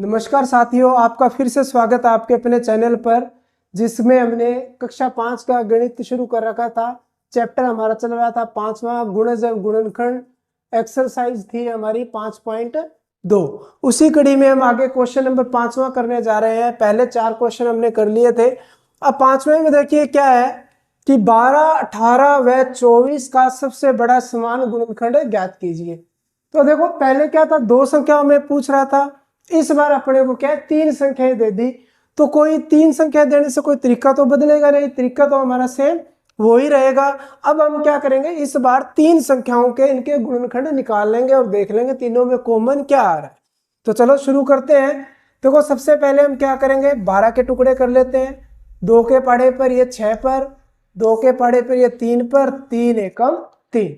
नमस्कार साथियों, आपका फिर से स्वागत है आपके अपने चैनल पर, जिसमें हमने कक्षा 5 का गणित शुरू कर रखा था। चैप्टर हमारा चल रहा था 5वां गुणज एवं गुणनखंड। एक्सरसाइज थी हमारी 5.2। उसी कड़ी में हम आगे क्वेश्चन नंबर 5वां करने जा रहे हैं। पहले 4 क्वेश्चन हमने कर लिए थे। अब 5वें में देखिए क्या है कि 12, 18 व 24 का सबसे बड़ा समान गुणनखंड ज्ञात कीजिए। तो देखो पहले क्या था, 2 संख्याओं में पूछ रहा था। इस बार अपने को क्या है, 3 संख्याएं दे दी। तो कोई 3 संख्या देने से कोई तरीका तो बदलेगा नहीं, तरीका तो हमारा सेम वो ही रहेगा। अब हम क्या करेंगे, इस बार 3 संख्याओं के इनके गुणनखंड निकाल लेंगे और देख लेंगे तीनों में कॉमन क्या आ रहा है। तो चलो शुरू करते हैं। देखो सबसे पहले हम क्या करेंगे, 12 के टुकड़े कर लेते हैं। 2 के पढ़े पर ये 6 पर, 2 के पढ़े पर ये 3 पर, 3 एकम 3।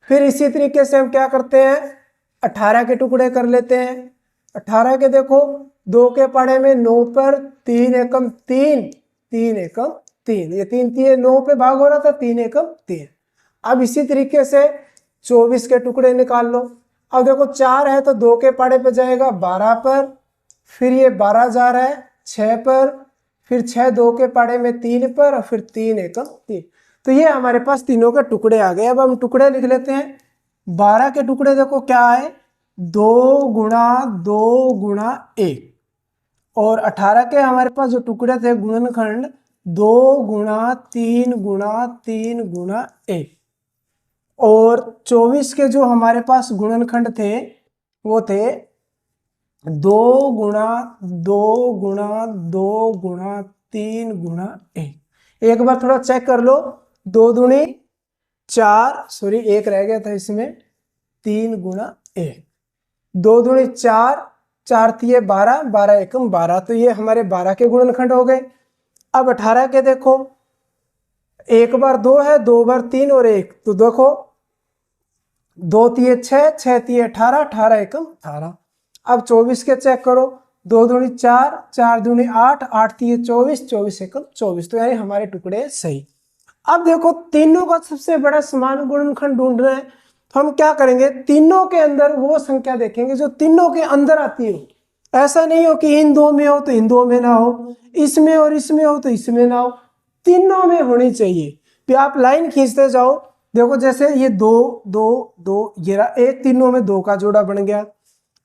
फिर इसी तरीके से हम क्या करते हैं, 18 के टुकड़े कर लेते हैं। 18 के देखो 2 के पढ़े में 9 पर, 3 एकम 3, 3 एकम 3, ये 3 9 पे भाग हो रहा था, 3 एकम 3। अब इसी तरीके से 24 के टुकड़े निकाल लो। अब देखो 4 है तो 2 के पढ़े पे जाएगा 12 पर, फिर ये 12 जा रहा है 6 पर, फिर 6 2 के पढ़े में 3 पर, और फिर 3 एकम 3। तो ये हमारे पास तीनों के टुकड़े आ गए। अब हम टुकड़े लिख लेते हैं। 12 के टुकड़े देखो क्या है, 2 गुणा 2 गुणा 1। और 18 के हमारे पास जो टुकड़े थे गुणनखंड, 2 गुणा 3 गुणा 3 गुणा 1। और 24 के जो हमारे पास गुणनखंड थे वो थे 2 गुणा 2 गुणा 2 गुणा 3 गुणा 1। एक बार थोड़ा चेक कर लो, 2 दूनी 4, सॉरी 1 रह गया था इसमें, 3 गुणा 1, 2 दूनी 4, 4 तिये 12, 12 एकम 12। तो ये हमारे 12 के गुणनखंड हो गए। अब 18 के देखो, 1 बार 2 है, 2 बार 3 और 1, तो देखो 2 तिये 6, 6 तिये 18, 18 एकम 18। अब 24 के चेक करो, 2 दूनी 4, 4 दूनी 8, 8 तिये 24, 24 एकम 24। तो यानी हमारे टुकड़े सही। अब देखो तीनों का सबसे बड़ा समान गुणनखंड ढूंढना है, तो हम क्या करेंगे, तीनों के अंदर वो संख्या देखेंगे जो तीनों के अंदर आती हो। ऐसा नहीं हो कि इन दो में हो तो इन दो में ना हो, इसमें और इसमें हो तो इसमें ना हो, तीनों में होनी चाहिए। फिर आप लाइन खींचते जाओ। देखो जैसे ये 2 2 2, ये रहा एक, तीनों में 2 का जोड़ा बन गया।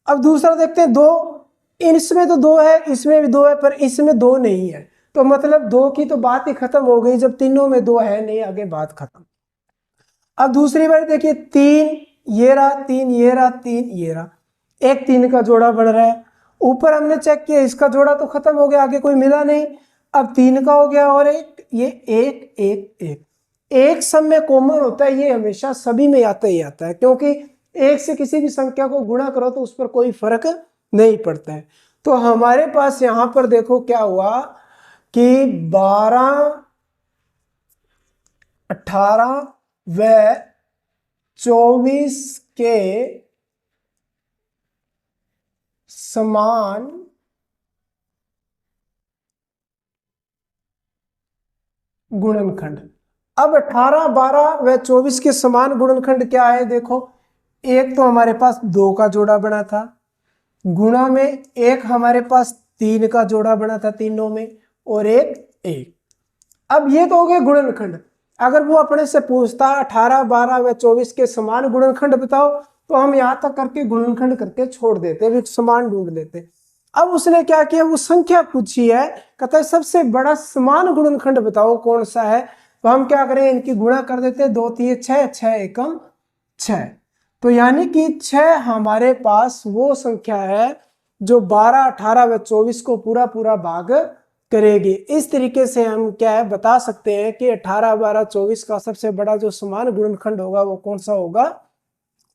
अब दूसरा देखते हैं, 2 इसमें तो 2 है, इसमें भी 2 है, पर इसमें 2 नहीं है। तो मतलब 2 की तो बात ही खत्म हो गई, जब तीनों में 2 है नहीं, आगे बात खत्म। अब दूसरी बार देखिए, 3 ये रहा, 3 ये रहा, 3 ये रहा, एक 3 का जोड़ा बन रहा है। ऊपर हमने चेक किया, इसका जोड़ा तो खत्म हो गया, आगे कोई मिला नहीं। अब 3 का हो गया और एक, ये 1 1 1। एक सब में कॉमन होता है, ये हमेशा सभी में आता ही आता है, क्योंकि एक से किसी भी संख्या को गुणा करो तो उस पर कोई फर्क नहीं पड़ता है। तो हमारे पास यहां पर देखो क्या हुआ कि 12, 18 व 24 के समान गुणनखंड। अब 18, 12 व 24 के समान गुणनखंड क्या है, देखो एक तो हमारे पास 2 का जोड़ा बना था, गुणा में एक हमारे पास 3 का जोड़ा बना था तीनों में, और एक 1। अब ये तो हो गए गुणनखंड। अगर वो अपने से पूछता 18, 12 व 24 के समान गुणनखंड बताओ, तो हम यहां तक करके गुणनखंड करके छोड़ देते, फिर समान ढूंढ लेते। अब उसने क्या किया, वो संख्या पूछी है, कहता है सबसे बड़ा समान गुणनखंड बताओ कौन सा है। तो हम क्या करें, इनकी गुणा कर देते, 2 तिये 6, 6 एकम 6। तो यानी कि 6 हमारे पास वो संख्या है जो 12, 18 व 24 को पूरा पूरा भाग करेगी। इस तरीके से हम क्या है बता सकते हैं कि 18, 12, 24 का सबसे बड़ा जो समान गुणनखंड होगा वो कौन सा होगा,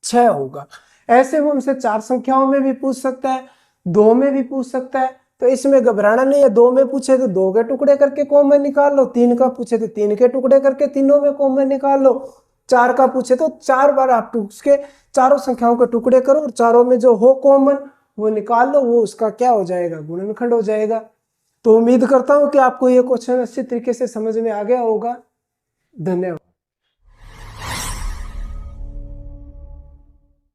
6 होगा। ऐसे वो हमसे 4 संख्याओं में भी पूछ सकता है, 2 में भी पूछ सकता है। तो इसमें घबराना नहीं है, 2 में पूछे तो 2 के टुकड़े करके कॉमन निकाल लो, 3 का पूछे तो 3 के टुकड़े करके तीनों में कॉमन निकाल लो, 4 का पूछे तो 4 बार आप उसके चारों संख्याओं के टुकड़े करो और चारों में जो हो कॉमन वो निकाल लो, वो उसका क्या हो जाएगा, गुणनखंड हो जाएगा। तो उम्मीद करता हूं कि आपको ये क्वेश्चन अच्छी तरीके से समझ में आ गया होगा। धन्यवाद।